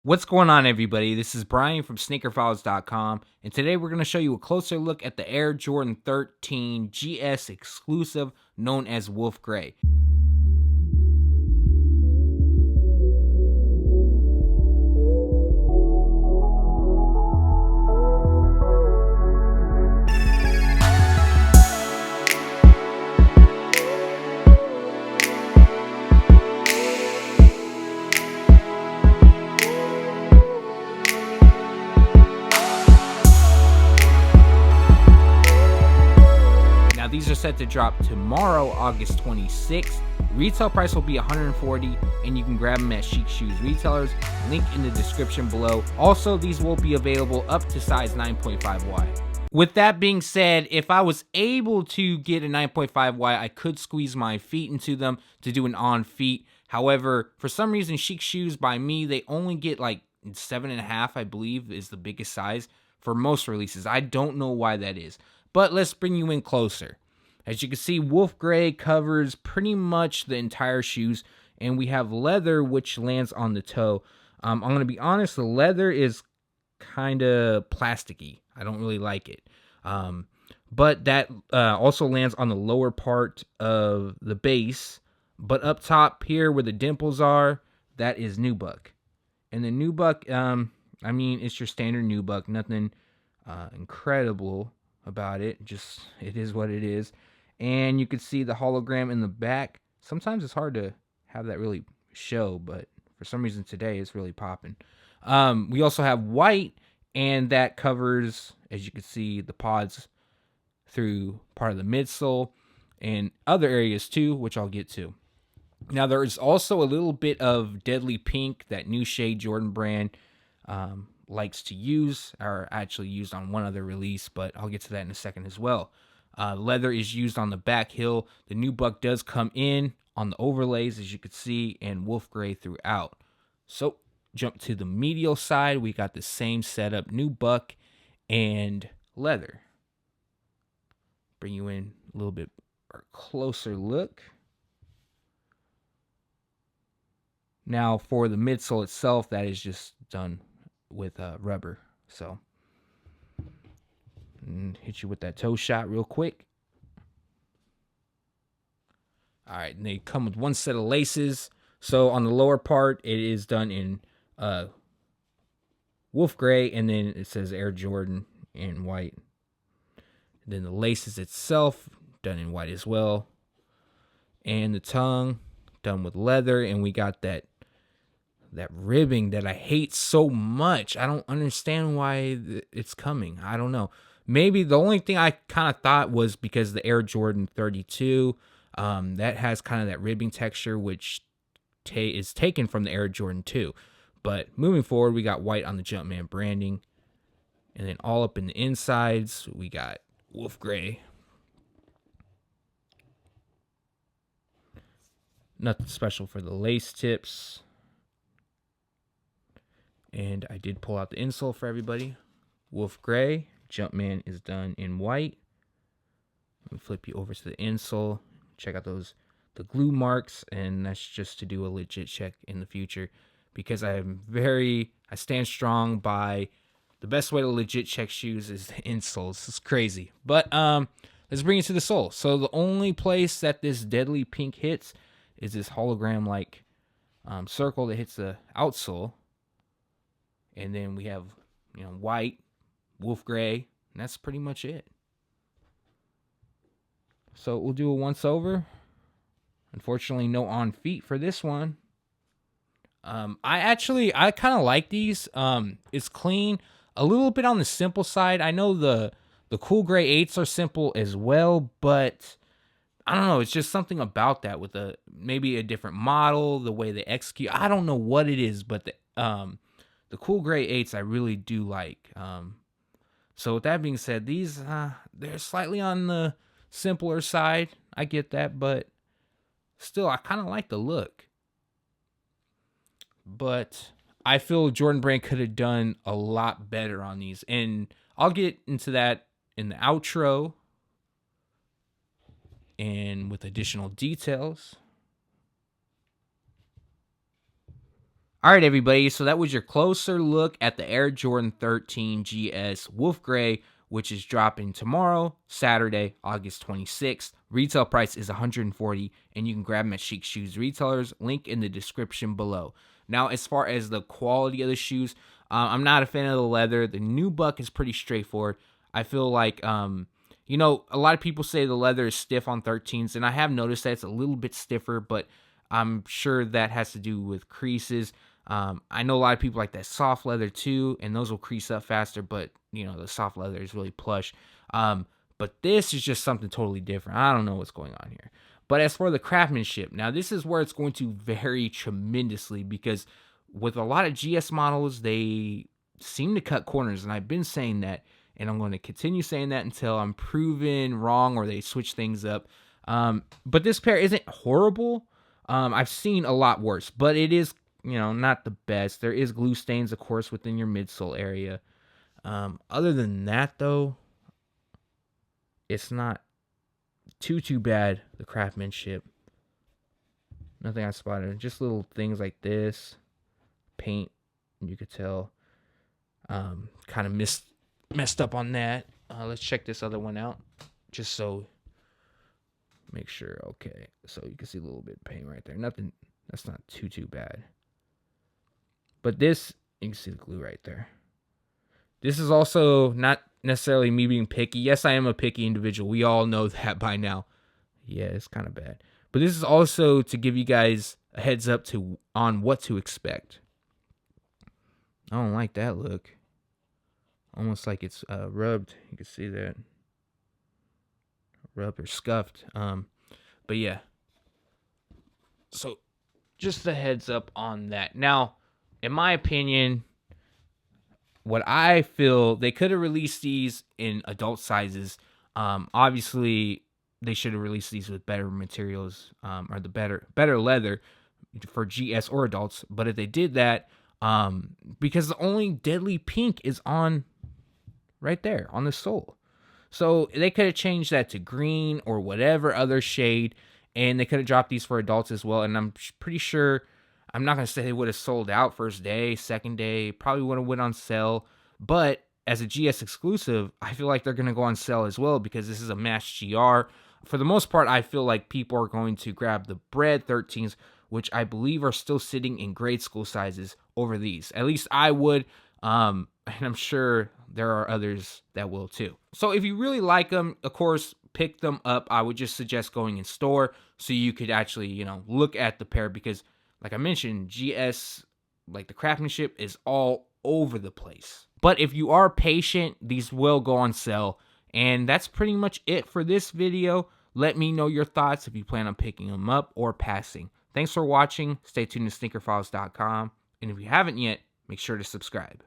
What's going on, everybody? This is Brian from SneakerFiles.com, and today we're going to show you a closer look at the Air Jordan 13 GS exclusive known as Wolf Gray. Now, these are set to drop tomorrow, August 26th. Retail price will be $140, and you can grab them at Chic Shoes retailers. Link in the description below. Also, these will be available up to size 9.5 wide. With that being said, if I was able to get a 9.5 wide, I could squeeze my feet into them to do an on feet. However, for some reason, Chic Shoes by me, they only get like 7.5, I believe, is the biggest size for most releases. I don't know why that is. But let's bring you in closer. As you can see, Wolf Gray covers pretty much the entire shoes, and we have leather, which lands on the toe. I'm going to be honest, the leather is kind of plasticky. I don't really like it. But that also lands on the lower part of the base. But up top here where the dimples are, that is nubuck. And the nubuck, I mean, it's your standard nubuck. Nothing incredible about it. Just, it is what it is. And you can see the hologram in the back. Sometimes it's hard to have that really show, but for some reason today it's really popping. We also have white, and that covers, as you can see, the pods through part of the midsole and other areas too, which I'll get to. Now, there is also a little bit of deadly pink, that new shade Jordan brand likes to use, or actually used on one other release, but I'll get to that in a second as well. Leather is used on the back heel. The nubuck does come in on the overlays, as you can see, and Wolf Gray throughout. So, jump to the medial side. We got the same setup, nubuck and leather. Bring you in a little bit closer look. Now, for the midsole itself, that is just done with rubber. So, hit you with that toe shot real quick. All right, and they come with one set of laces. So on the lower part, it is done in Wolf Gray, and then it says Air Jordan in white. And then the laces itself done in white as well, and the tongue done with leather. And we got that ribbing that I hate so much. I don't understand why it's coming. I don't know. Maybe the only thing I kind of thought was because the Air Jordan 32, that has kind of that ribbing texture, which is taken from the Air Jordan 2. But moving forward, we got white on the Jumpman branding. And then all up in the insides, we got Wolf Gray. Nothing special for the lace tips. And I did pull out the insole for everybody. Wolf Gray. Jumpman is done in white. Let me flip you over to the insole. Check out the glue marks, and that's just to do a legit check in the future, because I stand strong by the best way to legit check shoes is the insoles. It's crazy. But let's bring it to the sole. So the only place that this deadly pink hits is this hologram-like circle that hits the outsole. And then we have, white, Wolf Gray, and that's pretty much it. So we'll do a once over. Unfortunately, no on feet for this one. I kind of like these. It's clean, a little bit on the simple side. I know the Cool Gray 8s are simple as well, but I don't know. It's just something about that with maybe a different model, the way they execute. I don't know what it is, but the Cool Gray 8s I really do like. So with that being said, these they're slightly on the simpler side. I get that, but still, I kind of like the look. But I feel Jordan Brand could have done a lot better on these, and I'll get into that in the outro and with additional details. All right, everybody. So that was your closer look at the Air Jordan 13 GS Wolf Gray, which is dropping tomorrow, Saturday, August 26th. Retail price is $140, and you can grab them at Chic Shoes retailers. Link in the description below. Now, as far as the quality of the shoes, I'm not a fan of the leather. The nubuck is pretty straightforward. I feel like, a lot of people say the leather is stiff on 13s, and I have noticed that it's a little bit stiffer, but I'm sure that has to do with creases. I know a lot of people like that soft leather too, and those will crease up faster, but the soft leather is really plush. But this is just something totally different. I don't know what's going on here. But as for the craftsmanship, now this is where it's going to vary tremendously, because with a lot of GS models, they seem to cut corners, and I've been saying that, and I'm going to continue saying that until I'm proven wrong or they switch things up. But this pair isn't horrible. I've seen a lot worse, but it is, not the best. There is glue stains, of course, within your midsole area. Other than that, though, it's not too bad, the craftsmanship. Nothing I spotted. Just little things like this. Paint, you could tell. Kind of messed up on that. Let's check this other one out. Just so, make sure. Okay, so you can see a little bit of paint right there. Nothing, that's not too bad. But this, you can see the glue right there. This is also not necessarily me being picky. Yes, I am a picky individual. We all know that by now. Yeah, it's kind of bad. But this is also to give you guys a heads up on what to expect. I don't like that look. Almost like it's rubbed. You can see that. Rubbed or scuffed. But yeah. So just the heads up on that. Now, in my opinion, what I feel, they could have released these in adult sizes. Obviously, they should have released these with better materials, or the better leather for GS or adults. But if they did that, because the only deadly pink is on right there on the sole, so they could have changed that to green or whatever other shade, and they could have dropped these for adults as well. And I'm pretty sure, I'm not going to say they would have sold out first day, second day, probably would have went on sale. But as a GS exclusive, I feel like they're going to go on sale as well, because this is a mass GR. For the most part, I feel like people are going to grab the Bread 13s, which I believe are still sitting in grade school sizes, over these. At least I would, and I'm sure there are others that will too. So if you really like them, of course, pick them up. I would just suggest going in store so you could actually, look at the pair, because like I mentioned, GS, like the craftsmanship, is all over the place. But if you are patient, these will go on sale. And that's pretty much it for this video. Let me know your thoughts if you plan on picking them up or passing. Thanks for watching. Stay tuned to SneakerFiles.com. And if you haven't yet, make sure to subscribe.